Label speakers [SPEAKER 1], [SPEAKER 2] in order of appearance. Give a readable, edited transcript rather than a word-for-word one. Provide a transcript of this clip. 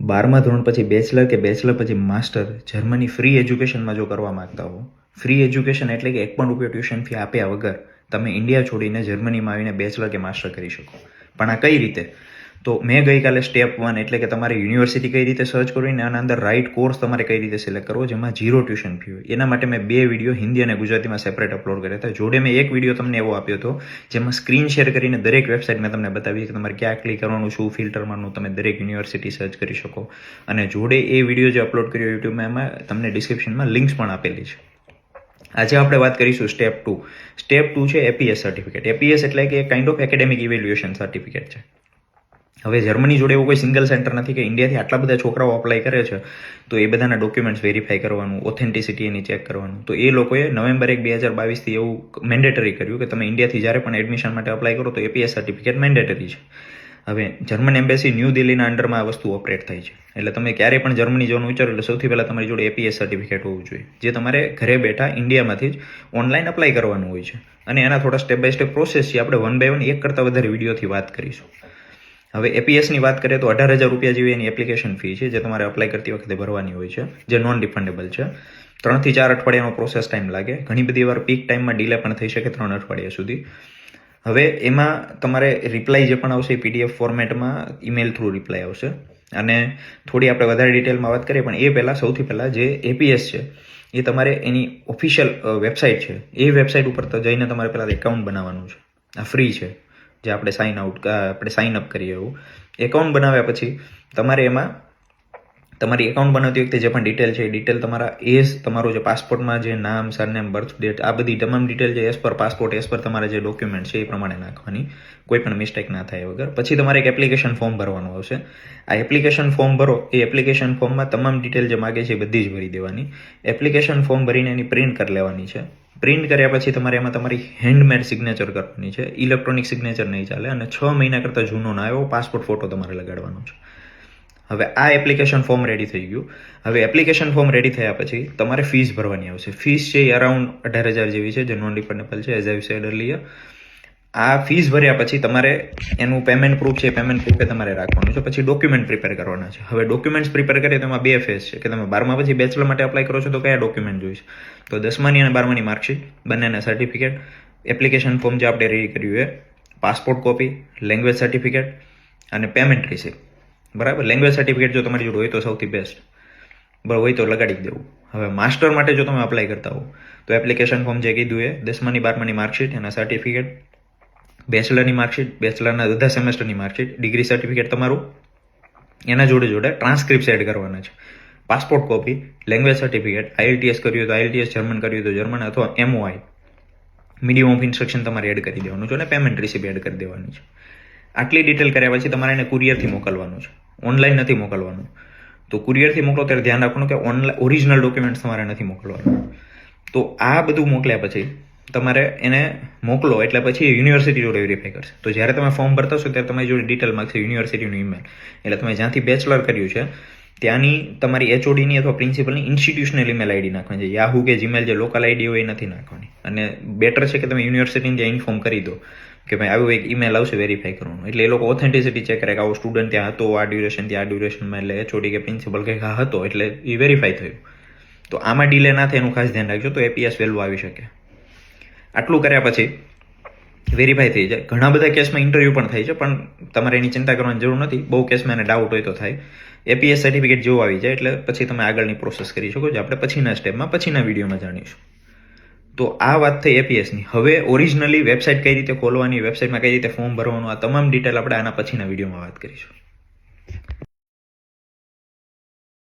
[SPEAKER 1] 12મા ધોરણ પછી બેચલર કે બેચલર પછી માસ્ટર જર્મની ફ્રી એજ્યુકેશનમાં જો કરવા માંગતા હો, ફ્રી એજ્યુકેશન એટલે કે ₹1 ટ્યુશન ફી આપ્યા વગર તમે ઇન્ડિયા છોડીને જર્મનીમાં આવીને બેચલર કે માસ્ટર કરી શકો. પણ આ કઈ રીતે? તો મેં ગઈકાલે સ્ટેપ 1 એટલે કે તમારી યુનિવર્સિટી કઈ રીતે સર્ચ કરવી અને આના અંદર રાઇટ કોર્સ તમારે કઈ રીતે સિલેક્ટ કરવો જેમાં 0 ટ્યુશન ફી હોય. એના માટે મેં 2 વિડીયો હિન્દી અને ગુજરાતીમાં સેપરેટ અપલોડ કર્યા હતા. જોડે મેં એક વિડીયો તમને એવો આપ્યો હતો જેમાં સ્ક્રીન શેર કરીને દરેક વેબસાઇટ મેં તમને બતાવી કે તમારે ક્યાં ક્લિક કરવાનું, શું ફિલ્ટર મારવાનું, તમે દરેક યુનિવર્સિટી સર્ચ કરી શકો. અને જોડે એ વિડીયો જે અપલોડ કર્યો યુટ્યુબમાં એમાં તમને ડિસ્ક્રિપ્શનમાં લિંક્સ પણ આપેલી છે. આજે આપણે વાત કરીશું સ્ટેપ 2. સ્ટેપ 2 છે એપીએસ સર્ટિફિકેટ. એપીએસ એટલે કે kind of academic evaluation certificate છે. હવે જર્મની જોડે એવું કોઈ સિંગલ સેન્ટર નથી કે ઇન્ડિયાથી આટલા બધા છોકરાઓ અપ્લાય કરે છે તો એ બધાના ડોક્યુમેન્ટ્સ વેરીફાઈ કરવાનું, ઓથેન્ટિસિટી એની ચેક કરવાનું. તો એ લોકોએ નવેમ્બર 1, 2022થી એવું મેન્ડેટરી કર્યું કે તમે ઇન્ડિયાથી જ્યારે પણ એડમિશન માટે અપ્લાય કરો તો એપીએસ સર્ટિફિકેટ મેન્ડેટરી છે. હવે જર્મન એમ્બેસી ન્યૂ દિલ્હીના અંડરમાં આ વસ્તુ ઓપરેટ થાય છે. એટલે તમે ક્યારે પણ જર્મની જવાનું વિચારો એટલે સૌથી પહેલાં તમારી જોડે એપીએસ સર્ટિફિકેટ હોવું જોઈએ, જે તમારે ઘરે બેઠા ઇન્ડિયામાંથી જ ઓનલાઈન અપ્લાય કરવાનું હોય છે. અને એના થોડા સ્ટેપ બાય સ્ટેપ પ્રોસેસ છે. આપણે 1 by 1 એક કરતાં વધારે વિડીયોથી વાત કરીશું. હવે એપીએસની વાત કરીએ તો ₹18,000 જેવી એની એપ્લિકેશન ફી છે જે તમારે અપ્લાય કરતી વખતે ભરવાની હોય છે, જે નોન રિફંડેબલ છે. 3 થી 4 અઠવાડિયાનો પ્રોસેસ ટાઈમ લાગે. ઘણી બધી વાર પીક ટાઈમમાં ડીલે પણ થઈ શકે 3 અઠવાડિયા સુધી. હવે એમાં તમારે રિપ્લાય જે પણ આવશે એ પીડીએફ ફોર્મેટમાં ઈમેલ થ્રુ રિપ્લાય આવશે. અને થોડી આપણે વધારે ડિટેલમાં વાત કરીએ પણ એ પહેલાં સૌથી પહેલાં જે એપીએસ છે એ તમારે એની ઓફિશિયલ વેબસાઇટ છે એ વેબસાઇટ ઉપર તો જઈને તમારે પહેલાં એકાઉન્ટ બનાવવાનું છે. આ ફ્રી છે જે આપણે સાઇન અપ કરીએ એવું. એકાઉન્ટ બનાવ્યા પછી તમારે એમાં તમારી એકાઉન્ટ બનાવતી વખતે જે પણ ડિટેલ છે એ ડિટેલ તમારા તમારું જે પાસપોર્ટમાં જે નામ, સરનેમ, બર્થ ડેટ આ બધી તમામ ડિટેલ જે as per passport, as per તમારા જે ડોક્યુમેન્ટ છે એ પ્રમાણે નાખવાની, કોઈ પણ મિસ્ટેક ના થાય વગર. પછી તમારે એક એપ્લિકેશન ફોર્મ ભરવાનું આવશે. આ એપ્લિકેશન ફોર્મ ભરો એ એપ્લિકેશન ફોર્મમાં તમામ ડિટેલ જે માગે છે એ બધી જ ભરી દેવાની. એપ્લિકેશન ફોર્મ ભરીને એની પ્રિન્ટ કરી લેવાની છે. પ્રિન્ટ કર્યા પછી તમારે એમાં તમારી હેન્ડમેડ સિગ્નેચર કરવાની છે. ઇલેક્ટ્રોનિક સિગ્નેચર નહીં ચાલે. અને 6 મહિના કરતાં જૂનો ના એવો પાસપોર્ટ ફોટો તમારે લગાડવાનો છે. હવે આ એપ્લિકેશન ફોર્મ રેડી થઈ ગયું. હવે એપ્લિકેશન ફોર્મ રેડી થયા પછી તમારે ફીસ ભરવાની આવશે. ફીસ છે એ અરાઉન્ડ 18,000 જેવી છે, જે નોન રિફંડેબલ છે એઝ આઈ સેડ અર્લિયર. આ ફીસ ભર્યા પછી તમારે એનું પેમેન્ટ પ્રૂફ છે, પેમેન્ટ પ્રૂફ તમારે રાખવાનું છે. પછી ડોક્યુમેન્ટ પ્રિપેર કરવાના છે. હવે ડોક્યુમેન્ટ્સ પ્રિપેર કરીએ તો એમાં 2 ફેઝ છે કે તમે 12મા પછી બેચલર માટે અપ્લાય કરો છો તો કયા ડોક્યુમેન્ટ જોઈશે. તો 10માની અને 12માની માર્કશીટ, બંનેના સર્ટિફિકેટ, એપ્લિકેશન ફોર્મ જે આપણે રેડી કર્યું એ, પાસપોર્ટ કોપી, લેંગ્વેજ સર્ટિફિકેટ અને પેમેન્ટ રિસિપ્ટ. બરાબર. લેંગ્વેજ સર્ટિફિકેટ જો તમારી જોડે હોય તો સૌથી બેસ્ટ, બરાબર, હોય તો લગાડી જ દેવું. હવે માસ્ટર માટે જો તમે અપ્લાય કરતા હો તો એપ્લિકેશન ફોર્મ જે કીધું એ, 10માની 12માની માર્કશીટ, એના સર્ટિફિકેટ, બેચલરની માર્કશીટ, બેચલરના બધા સેમેસ્ટરની માર્કશીટ, ડિગ્રી સર્ટિફિકેટ તમારું, એના જોડે જોડે ટ્રાન્સક્રિપ્ટ એડ કરવાના છે. Passport copy, language certificate, IELTS કર્યું હોય તો આઈએલટીએસ, જર્મન કર્યું હોય તો જર્મન, અથવા એમઓઆઈ મીડિયમ ઓફ ઇન્સ્ટ્રક્શન તમારે એડ કરી દેવાનું છે અને પેમેન્ટ રિસિપ્ટ એડ કરી દેવાની છે. આટલી ડિટેલ કર્યા પછી તમારે એને કુરિયરથી મોકલવાનું છે, ઓનલાઈન નથી મોકલવાનું. તો કુરિયરથી મોકલો ત્યારે ધ્યાન રાખવાનું કે ઓરિજિનલ ડોક્યુમેન્ટ્સ તમારે નથી મોકલવાનું. તો આ બધું મોકલ્યા પછી તમારે એને મોકલો એટલે પછી યુનિવર્સિટી જોડે વેરીફાઈ કરશે. તો જ્યારે તમે ફોર્મ ભરતા હશો ત્યારે તમારી જોડે ડિટેલ માગશે યુનિવર્સિટીનું ઈમેલ. એટલે તમે જ્યાંથી બેચલર કર્યું છે ત્યાંની તમારી એચઓડીની અથવા પ્રિન્સિપલની ઇન્સ્ટિટ્યુશનલ ઈમેલ આઈડી નાખવાની છે. યાહુ કે જીમેલ જે લોકલ આઈડી હોય એ નથી નાખવાની. અને બેટર છે કે તમે યુનિવર્સિટીને ત્યાં ઇન્ફોર્મ કરી દો કે ભાઈ આવું એક ઈમેલ આવશે વેરીફાઈ કરવાનું. એટલે એ લોકો ઓથેન્ટિસિટી ચેક કરે કે આવો સ્ટુડન્ટ ત્યાં હતો, આ ડ્યુરેશન ત્યાં, આ ડ્યુરેશનમાં, એટલે એચઓડી કે પ્રિન્સિપલ કંઈક હતો એટલે એ વેરીફાઈ થયું. તો આમાં ડીલે ના થાય એનું ખાસ ધ્યાન રાખજો. તો એપીએસ વહેલું આવી શકે. આટલું કર્યા પછી વેરીફાઈ થઈ જાય. ઘણા બધા કેસમાં ઇન્ટરવ્યૂ પણ થાય છે પણ તમારે એની ચિંતા કરવાની જરૂર નથી. બહુ કેસમાં એને ડાઉટ હોય તો થાય. એપીએસ સર્ટિફિકેટ જેવું આવી જાય એટલે પછી તમે આગળની પ્રોસેસ કરી શકો છો. આપણે પછીના સ્ટેપમાં પછીના વિડીયોમાં જાણીશું. તો આ વાત થઈ એપીએસની. હવે ઓરિજિનલી વેબસાઇટ કઈ રીતે ખોલવાની, વેબસાઇટમાં કઈ રીતે ફોર્મ ભરવાનું, આ તમામ ડિટેલ આપણે આના પછીના વિડીયોમાં વાત કરીશું.